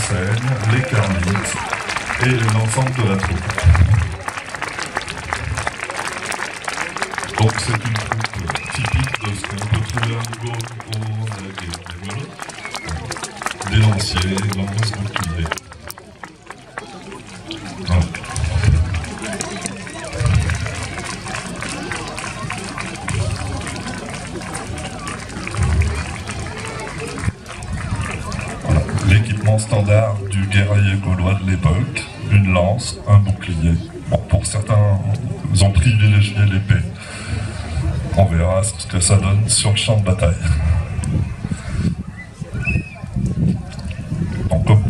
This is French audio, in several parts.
scène les Carmites et l'ensemble de la troupe. Donc c'est une troupe typique de ce qu'on peut trouver en Gaule au des lanciers, lances boucliers. Voilà. L'équipement standard du guerrier gaulois de l'époque, une lance, un bouclier. Bon, pour certains, ils ont privilégié l'épée. On verra ce que ça donne sur le champ de bataille. Donc, comme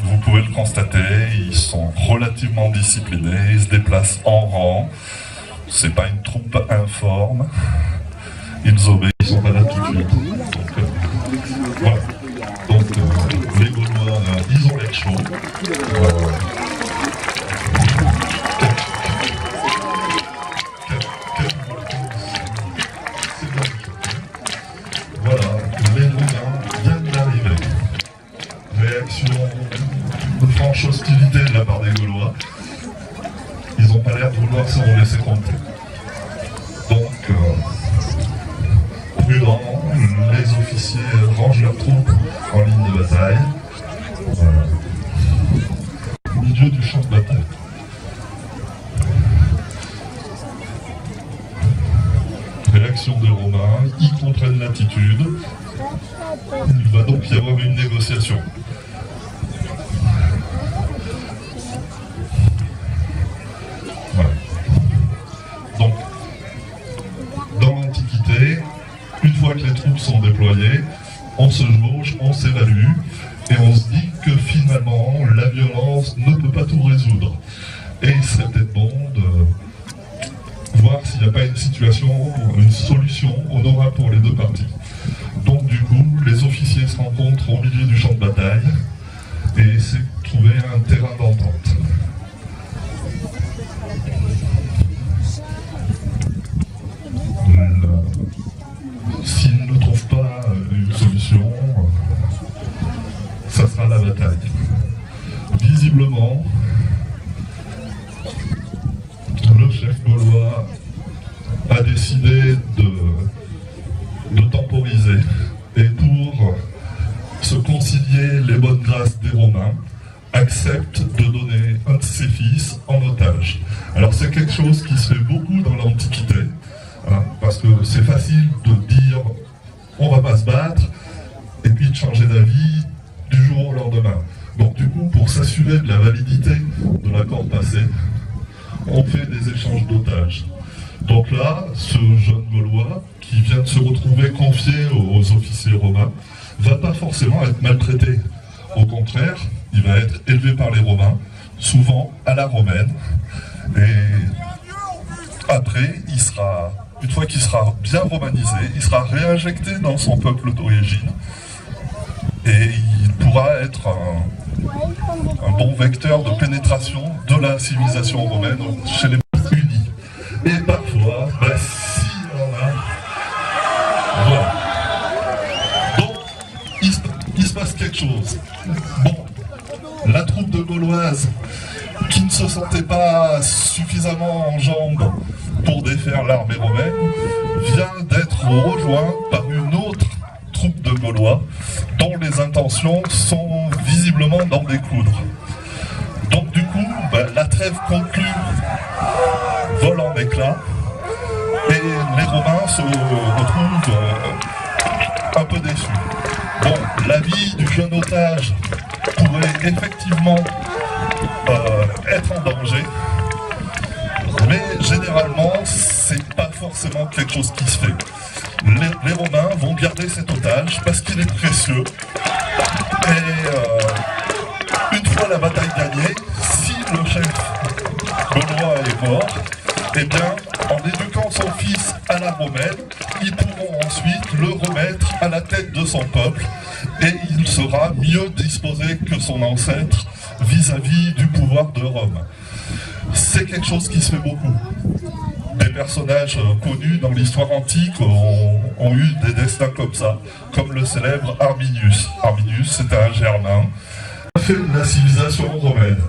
vous pouvez le constater, ils sont relativement disciplinés, ils se déplacent en rang. C'est pas une troupe informe. Ils obéissent, ils sont pas là tout de suite. Donc, voilà. Donc, les Gaulois, ils ont l'air chauds. Voilà, les Romains viennent d'arriver. Réaction de franche hostilité de la part des Gaulois. Ils n'ont pas l'air de vouloir se laisser compter. Donc, prudents, les officiers rangent leurs troupes en ligne de bataille. Au milieu du champ de bataille. Réaction des Romains, ils comprennent l'attitude. Il va donc y avoir une négociation. Voilà. Donc, dans l'Antiquité, une fois que les troupes sont déployées, on se jauge, on s'évalue, et on se dit que finalement, la violence ne peut pas tout résoudre. Et il serait peut-être bon de voir s'il n'y a pas une situation, une solution honorable pour les deux parties. Donc du coup, les officiers se rencontrent au milieu du champ de bataille et essaient de trouver un terrain d'entente. S'ils ne trouvent pas une solution, ça sera la bataille. Visiblement, le chef gaulois a décidé de temporiser et pour se concilier les bonnes grâces des Romains, accepte de donner un de ses fils en otage. Alors c'est quelque chose qui se fait beaucoup dans l'Antiquité, hein, parce que c'est facile de dire on va pas se battre et puis de changer d'avis du jour au lendemain. Donc du coup, pour s'assurer de la validité de l'accord passé, on fait des échanges d'otages. Donc là, ce jeune Gaulois, qui vient de se retrouver confié aux officiers romains, va pas forcément être maltraité. Au contraire, il va être élevé par les Romains, souvent à la romaine. Et après, une fois qu'il sera bien romanisé, il sera réinjecté dans son peuple d'origine. Et il pourra être un bon vecteur de pénétration de la civilisation romaine chez les peuples unis. Et parfois, si on a... Voilà. Donc, il se passe quelque chose. Bon, la troupe de Gauloises, qui ne se sentait pas suffisamment en jambes pour défaire l'armée romaine, vient d'être rejointe par une autre troupe de Gaulois, dont les intentions sont visiblement d'en découdre. Donc du coup, la trêve conclue vole en éclats, et les Romains se retrouvent un peu déçus. Bon, la vie du jeune otage pourrait effectivement être en danger, mais généralement, c'est pas forcément quelque chose qui se fait. Les Romains vont garder cet otage parce qu'il est précieux. Et une fois la bataille gagnée, si le chef gaulois est mort, eh bien, en éduquant son fils à la romaine, ils pourront ensuite le remettre à la tête de son peuple et il sera mieux disposé que son ancêtre vis-à-vis du pouvoir de Rome. C'est quelque chose qui se fait beaucoup. Des personnages connus dans l'histoire antique ont eu des destins comme ça, comme le célèbre Arminius. Arminius, c'était un Germain fait la civilisation romaine.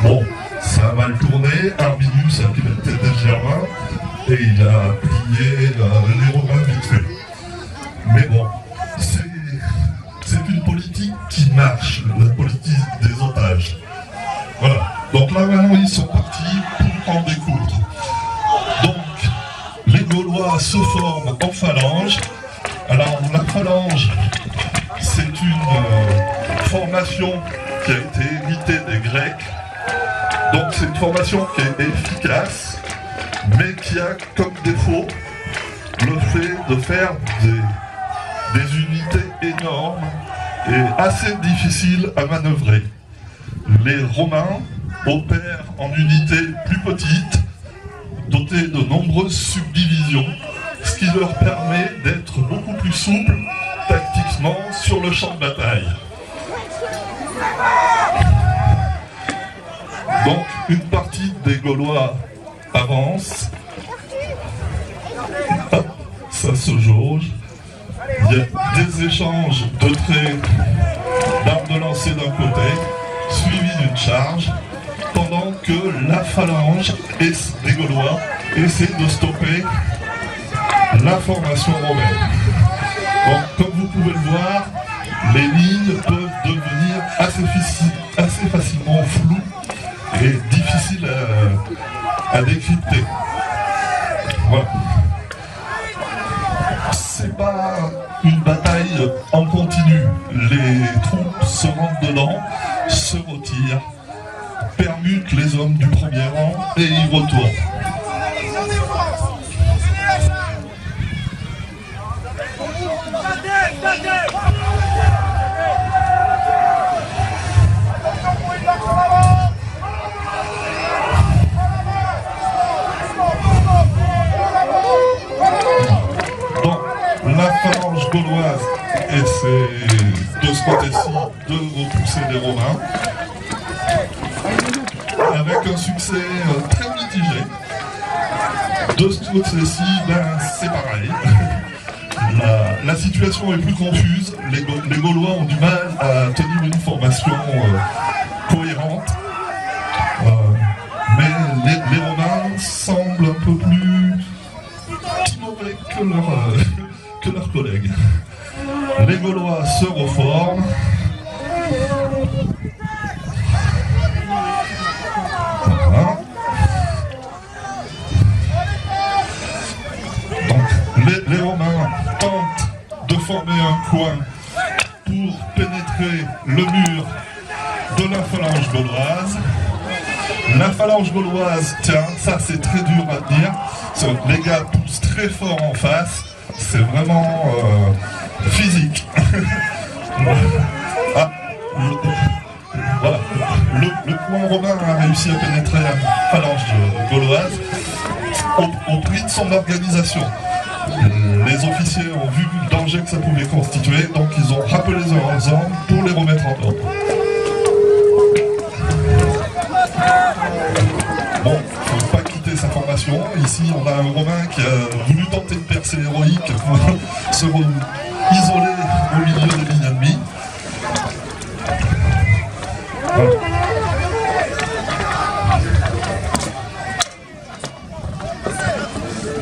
Bon, ça a mal tourné, Arminius a pris la tête des Germains et il a plié les Romains vite fait. Mais bon, c'est une politique qui marche, la politique des otages. Voilà. Donc là maintenant ils sont partis pour en découdre. Donc les Gaulois se forment en phalange. Alors la phalange, c'est une formation qui a été héritée des Grecs. Donc c'est une formation qui est efficace, mais qui a comme défaut le fait de faire des unités énormes et assez difficiles à manœuvrer. Les Romains opèrent en unités plus petites, dotées de nombreuses subdivisions, ce qui leur permet d'être beaucoup plus souples tactiquement sur le champ de bataille. Donc une partie des Gaulois avance, hop, ça se jauge, il y a des échanges de traits d'armes de lancer d'un côté, suivi d'une charge, pendant que la phalange des Gaulois essaie de stopper la formation romaine. Donc, comme vous pouvez le voir, les lignes peuvent devenir assez facilement floues et difficiles à décrypter. Voilà. C'est pas une bataille en continu. Les troupes se rentrent dedans, se retirent, permutent les hommes du premier rang et y retournent. Donc, la phalange gauloise essaie de ce côté-ci de repousser les Romains, avec un succès très mitigé. De ce côté-ci, c'est pareil. La situation est plus confuse, les Gaulois ont du mal à tenir une formation cohérente, mais les Romains semblent un peu plus timorés que leurs collègues. Les Gaulois se reforment. Voilà. Donc les Romains tentent de former un coin pour pénétrer le mur de la phalange gauloise. La phalange gauloise, tiens, ça c'est très dur à dire. Les gars poussent très fort en face. C'est vraiment physique. Ah, voilà. Le coin romain a réussi à pénétrer la phalange gauloise au prix de son organisation. Les officiers ont vu le danger que ça pouvait constituer, donc ils ont rappelé leurs hommes pour les remettre en ordre. Bon, il ne faut pas quitter sa formation. Ici, on a un Romain qui a voulu tenter une percée héroïque pour se isoler au milieu des lignes ennemies. Voilà.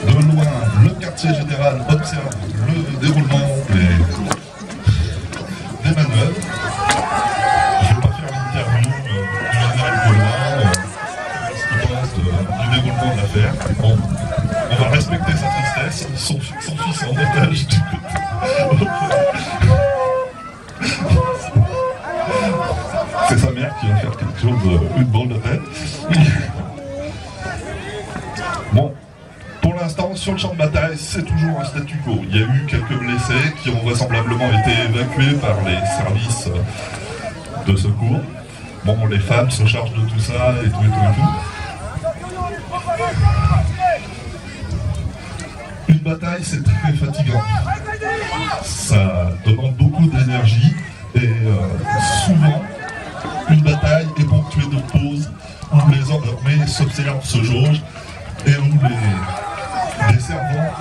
De loin, le quartier général observe le déroulement des manœuvres. Je ne vais pas faire l'interview du général Gaulois, ce qu'il pense du déroulement de l'affaire. Bon, on va respecter sa tristesse, son fils est en otage du côté. C'est sa mère qui va faire quelque chose, une boule de tête. Bon, pour l'instant, sur le champ de bataille, c'est toujours un statu quo. Il y a eu quelques blessés qui ont vraisemblablement été évacués par les services de secours. Bon, les femmes se chargent de tout ça et tout. Une bataille, c'est très fatigant. Ça demande beaucoup d'énergie et souvent, une bataille est ponctuée de pauses où les hommes armés s'observent, se jaugent et où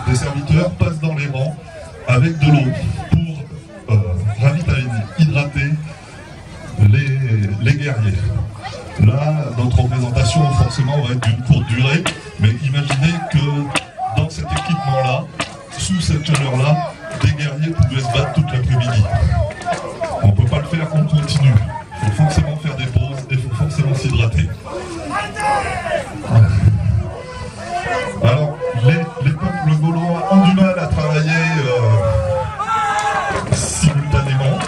des serviteurs passent dans les rangs avec de l'eau pour ravitailler, hydrater les les guerriers. Là, notre représentation forcément va être d'une courte durée, mais imaginez que dans cet équipement-là, sous cette chaleur-là, des guerriers pouvaient se battre toute l'après-midi. On ne peut pas le faire en continu. Il faut forcément faire des pauses et il faut forcément s'hydrater. Alors, les peuples gaulois ont du mal à travailler simultanément.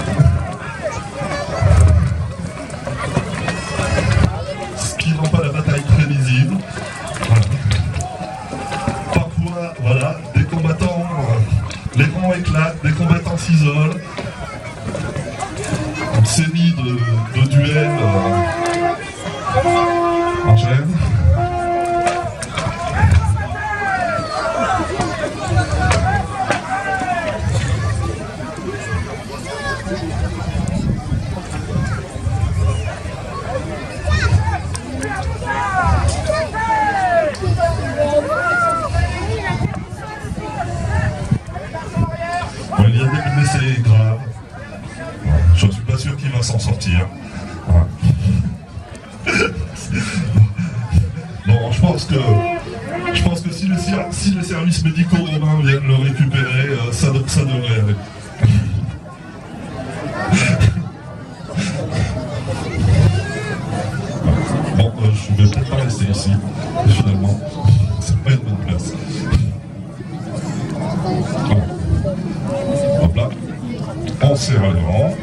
Ce qui ne rend pas la bataille très visible. Parfois, voilà, des combattants, les rangs éclatent, des combattants s'isolent. Une série de duels enchaînent. Il y a des blessés graves. Je ne suis pas sûr qu'il va s'en sortir. Bon, je pense que si les services médicaux romains viennent le récupérer, ça devrait aller. Bon, je vais peut-être pas rester ici, finalement. C'est pas une bonne place. Bon. Hop là. On serre les rangs.